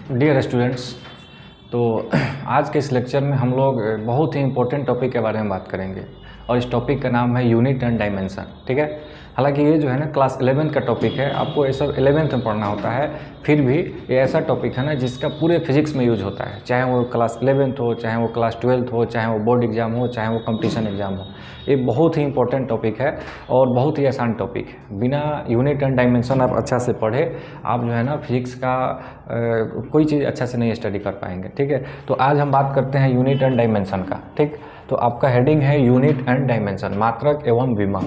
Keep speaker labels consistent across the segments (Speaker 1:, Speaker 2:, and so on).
Speaker 1: Dear students, तो आज के इस लेक्चर में हम लोग बहुत ही इम्पोर्टेंट टॉपिक के बारे में बात करेंगे और इस टॉपिक का नाम है यूनिट एंड डायमेंशन। ठीक है, हालांकि ये जो है ना क्लास 11 का टॉपिक है, आपको ये सब 11th में पढ़ना होता है, फिर भी ये ऐसा टॉपिक है ना जिसका पूरे फिजिक्स में यूज होता है, चाहे वो क्लास 11th हो, चाहे वो क्लास 12th हो, चाहे वो बोर्ड एग्जाम हो, चाहे वो कंपटीशन एग्जाम हो। ये बहुत ही इंपॉर्टेंट टॉपिक है और बहुत ही आसान टॉपिक है। बिना यूनिट एंड डायमेंशन आप अच्छा से पढ़े आप जो है ना फिजिक्स का कोई चीज़ अच्छा से नहीं स्टडी कर पाएंगे। ठीक है, तो आज हम बात करते हैं यूनिट एंड डायमेंशन का। ठीक, तो आपका हेडिंग है यूनिट एंड डायमेंशन, मात्रक एवं विमा।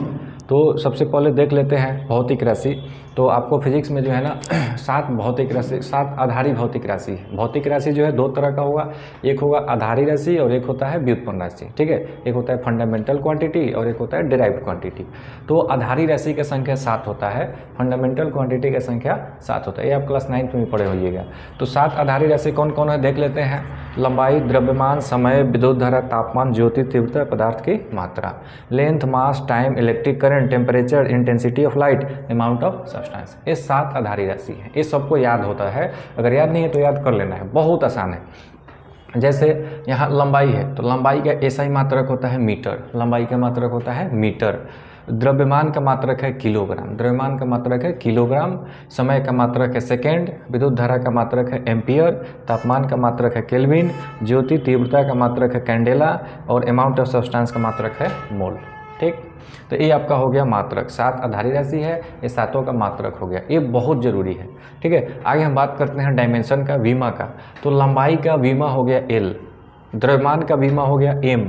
Speaker 1: तो सबसे पहले देख लेते हैं भौतिक राशि। तो आपको फिजिक्स में जो है ना 7 भौतिक राशि, 7 आधारी भौतिक राशि है। भौतिक राशि जो है 2 तरह का होगा, एक होगा आधारी राशि और एक होता है व्युत्पन्न राशि। ठीक है, एक होता है फंडामेंटल क्वांटिटी और एक होता है डिराइव्ड क्वांटिटी। तो आधारी राशि का संख्या 7 होता है, फंडामेंटल क्वांटिटी का संख्या 7 होता है। ये आप क्लास 9th में पढ़े होइएगा। तो 7 आधारी राशि कौन कौन है देख लेते हैं। लंबाई, द्रव्यमान, समय, विद्युत धारा, तापमान, ज्योति तीव्रता, पदार्थ की मात्रा, length, mass, time, electric current, temperature, intensity of light, amount of substance. ये 7 आधारी राशि है। ये सबको याद होता है, अगर याद नहीं है तो याद कर लेना है, बहुत आसान है। जैसे यहाँ लंबाई है तो लंबाई का ऐसा ही मात्रक होता है मीटर, लंबाई का मात्रक होता है मीटर। द्रव्यमान का मात्रक है किलोग्राम, द्रव्यमान का मात्रक है किलोग्राम। समय का मात्रक है सेकेंड, विद्युत धारा का मात्रक है एम्पियर, तापमान का मात्रक है केल्विन, ज्योति तीव्रता का मात्रक है कैंडेला और अमाउंट ऑफ सब्सटेंस का मात्रक है मोल। ठीक, तो ये आपका हो गया मात्रक। 7 आधारी राशि है, ये 7 का मात्रक हो गया, ये बहुत ज़रूरी है। ठीक है, आगे हम बात करते हैं डायमेंशन का, विमा का। तो लंबाई का विमा हो गया L, द्रव्यमान का विमा हो गया M,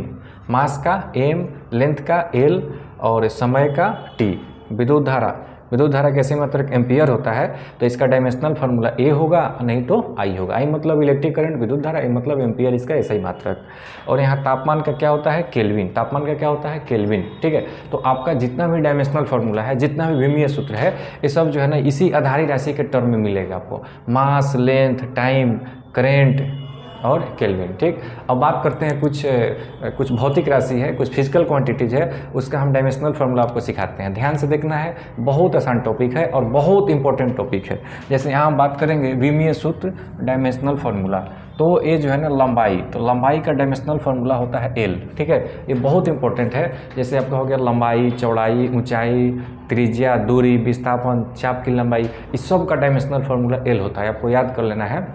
Speaker 1: मास का M, लेंथ का L और समय का T। विद्युत धारा कैसे मात्रक एम्पियर होता है, तो इसका डायमेंशनल फार्मूला A होगा, नहीं तो I होगा। I मतलब इलेक्ट्रिक करंट, विद्युत धारा, A मतलब एम्पियर, इसका ऐसा ही मात्रक। और यहाँ तापमान का क्या होता है केल्विन, तापमान का क्या होता है केल्विन। ठीक है, तो आपका जितना भी डायमेंशनल फार्मूला है, जितना भी विमीय सूत्र है, ये सब जो है ना इसी आधारी राशि के टर्म में मिलेगा आपको। मास, लेंथ, टाइम, करेंट और केल्विन। ठीक, अब बात करते हैं कुछ भौतिक राशि है, कुछ फिजिकल क्वांटिटीज है, उसका हम डायमेंशनल फार्मूला आपको सिखाते हैं। ध्यान से देखना है, बहुत आसान टॉपिक है और बहुत इंपॉर्टेंट टॉपिक है। जैसे यहाँ हम बात करेंगे विमीय सूत्र, डायमेंशनल फार्मूला। तो ये जो है ना लंबाई, तो लंबाई का डायमेंशनल फार्मूला होता है L। ठीक है, ये बहुत इंपॉर्टेंट है। जैसे आपका हो गया लंबाई, चौड़ाई, ऊंचाई, त्रिज्या, दूरी, विस्थापन, चाप की लंबाई, इस सब का डायमेंशनल फार्मूला L होता है, आपको याद कर लेना है।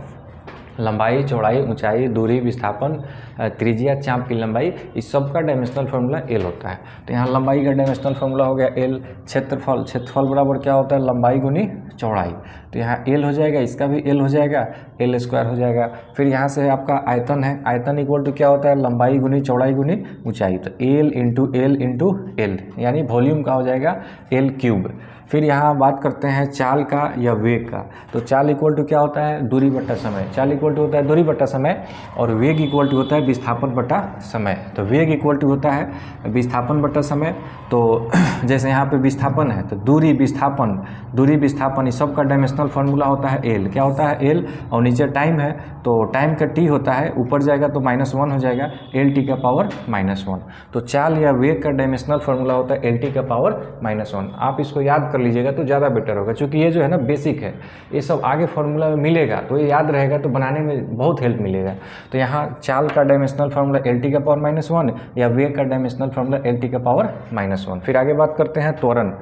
Speaker 1: लंबाई, चौड़ाई, ऊंचाई, दूरी, विस्थापन, त्रिज्या, चाप की लंबाई, इस सब का डायमेंशनल फार्मूला L होता है। तो यहाँ लंबाई का डायमेंशनल फार्मूला हो गया L। क्षेत्रफल बराबर क्या होता है लंबाई गुनी चौड़ाई, तो यहाँ L हो जाएगा, इसका भी L हो जाएगा, L स्क्वायर हो जाएगा। फिर यहाँ से आपका आयतन है, आयतन इक्वल टू क्या होता है लंबाई गुनी चौड़ाई गुनी ऊंचाई, तो L इंटू L यानी वॉल्यूम का हो जाएगा L क्यूब। फिर यहाँ बात करते हैं चाल का या वेग का। तो चाल इक्वल टू क्या होता है दूरी बट्टा समय, चाल इक्वल टू होता है दूरी बट्टा समय, और वेग इक्वल टू होता है विस्थापन बट्टा समय। तो वेग इक्वल टू होता है विस्थापन बट्टा समय। तो जैसे यहाँ पे विस्थापन है तो दूरी विस्थापन इस सब का डायमेंशनल फार्मूला होता है L। क्या होता है L, और नीचे टाइम है तो टाइम का T होता है, ऊपर जाएगा तो -1 हो जाएगा, LT का पावर -1। तो चाल या वेग का डायमेंशनल फार्मूला होता है LT का पावर -1। आप इसको याद कर लीजिएगा तो ज़्यादा बेटर होगा, क्योंकि ये जो है ना बेसिक है, ये सब आगे फार्मूला में मिलेगा तो ये याद रहेगा, तो बनाने में बहुत हेल्प मिलेगा। तो यहाँ चाल का डायमेंशनल फार्मूला LT का पावर -1 या वेग का डायमेंशनल फार्मूला LT का पावर -1। फिर आगे बात करते हैं त्वरण,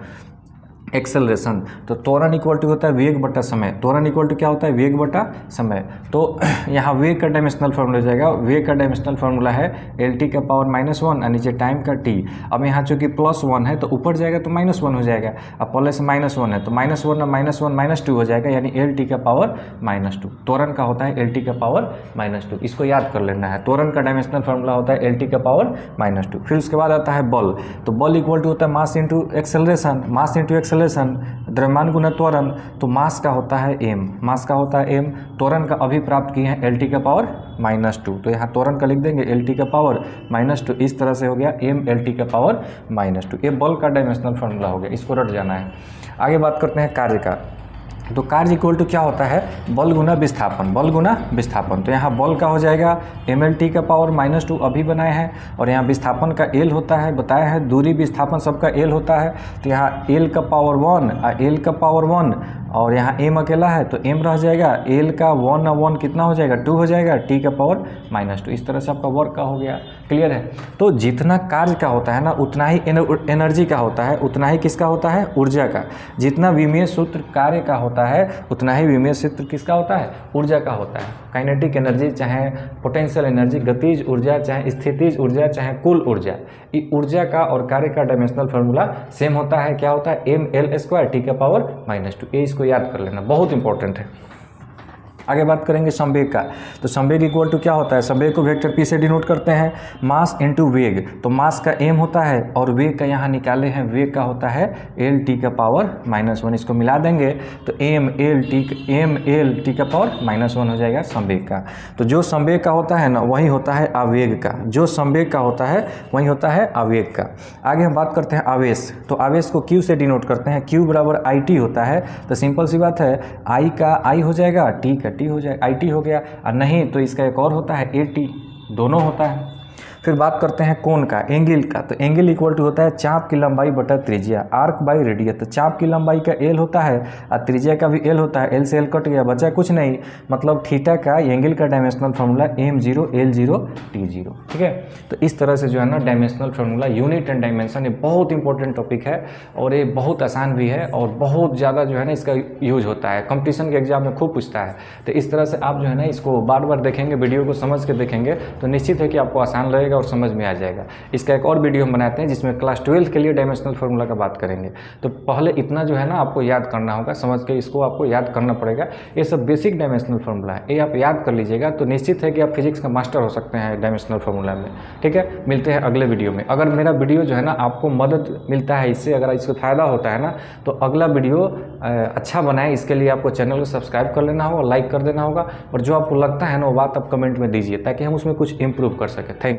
Speaker 1: एक्सेलरेशन। तो त्वरण इक्वल टू होता है वेग बटा समय, त्वरण इक्वल टू क्या होता है वेग बटा समय। तो यहाँ वेग का डायमेंशनल फार्मूला हो जाएगा, वेग का डायमेंशनल फार्मूला है LT का पावर -1 और नीचे टाइम का T। अब यहाँ चूँकि +1 है तो ऊपर जाएगा तो -1 हो जाएगा, अब प्लस -1 है तो -1 और -1 -2 हो जाएगा, यानी LT का पावर -2। त्वरण का होता है LT का पावर -2, इसको याद कर लेना है। त्वरण का डायमेंशनल फार्मूला होता है LT का पावर -2। फिर उसके बाद आता है बल। तो बल इक्वल टू होता है mass into acceleration, mass into acceleration, द्रव्यमान गुना त्वरण। तो मास का होता है M, मास का होता है M। त्वरण का अभी प्राप्त किए हैं LT का पावर -2, तो यहाँ त्वरण का लिख देंगे LT का पावर -2। इस तरह से हो गया M LT का पावर -2। ये बल का डायमेंशनल फार्मूला हो गया, इसको रट जाना है। आगे बात करते हैं कार्य का। तो कार्य इक्वल टू क्या होता है बल गुना विस्थापन, बल गुना विस्थापन। तो यहाँ बल का हो जाएगा mlt का पावर -2 अभी बनाए हैं, और यहाँ विस्थापन का L होता है, बताया है दूरी विस्थापन सबका L होता है। तो यहाँ L का पावर 1 और L का पावर 1 और यहाँ m अकेला है तो m रह जाएगा, l का 1 कितना हो जाएगा 2 हो जाएगा, t का पावर -2। इस तरह से आपका वर्क का हो गया। क्लियर है। तो जितना कार्य का होता है ना उतना ही एनर्जी का होता है, उतना ही किसका होता है, ऊर्जा का। जितना विमीय सूत्र कार्य का होता है उतना ही विमीय सूत्र किसका होता है, ऊर्जा का होता है। काइनेटिक एनर्जी चाहे पोटेंशियल एनर्जी, गतिज ऊर्जा चाहे स्थितिज ऊर्जा चाहे कुल ऊर्जा, ये ऊर्जा का और कार्य का डायमेंशनल फार्मूला सेम होता है। क्या होता है, ml² t का पावर -2। ये इसको याद कर लेना, बहुत इंपॉर्टेंट है। आगे बात करेंगे संवेग का। तो संवेग इक्वल टू क्या होता है, संवेग को वेक्टर p से डिनोट करते हैं, मास इनटू वेग। तो मास का m होता है और वेग का यहाँ निकाले हैं, वेग का होता है l t का पावर -1। इसको मिला देंगे तो m l t का पावर -1 हो जाएगा संवेग का। तो जो संवेग का होता है ना वही होता है आवेग का, जो संवेग का होता है वही होता है आवेग का। आगे हम बात करते हैं आवेश। तो आवेश को q से डिनोट करते हैं, q बराबर it होता है। तो सिंपल सी बात है, I का I हो जाएगा, t का t हो जाएगा, IT हो गया। और नहीं तो इसका एक और होता है AT, दोनों होता है। फिर बात करते हैं कोण का, एंगल का। तो एंगल इक्वल टू होता है चाप की लंबाई बटा त्रिज्या, आर्क बाई रेडियस। तो चाप की लंबाई का L होता है और त्रिज्या का भी L होता है। L से L कट गया, बचा कुछ नहीं, मतलब थीटा का एंगल का dimensional formula m0 l0 t0। ठीक है। तो इस तरह से जो है ना dimensional formula, unit and dimension, ये बहुत इंपॉर्टेंट टॉपिक है और ये बहुत आसान भी है और बहुत ज़्यादा जो है ना इसका यूज होता है, कंपटीशन के एग्जाम में खूब पूछता है। तो इस तरह से आप जो है ना इसको बार बार देखेंगे, वीडियो को समझ के देखेंगे तो निश्चित है कि आपको आसान लगेगा और समझ में आ जाएगा। इसका एक और वीडियो हम बनाते हैं जिसमें क्लास 12 के लिए डायमेंशनल फार्मूला का बात करेंगे। तो पहले इतना जो है ना आपको याद करना होगा, समझ के इसको आपको याद करना पड़ेगा। ये सब बेसिक डायमेंशनल फार्मूला है, ये आप याद कर लीजिएगा तो निश्चित है कि आप फिजिक्स का मास्टर हो सकते हैं डायमेंशनल फार्मूला में। ठीक है, मिलते हैं अगले वीडियो में। अगर मेरा वीडियो जो है ना आपको मदद मिलता है इससे, अगर इसको फ़ायदा होता है ना तो अगला वीडियो अच्छा बनाए, इसके लिए आपको चैनल को सब्सक्राइब कर लेना होगा, लाइक कर देना होगा और जो आपको लगता है ना वो बात आप कमेंट में दीजिए ताकि हम उसमें कुछ इम्प्रूव कर सकें। Thank you.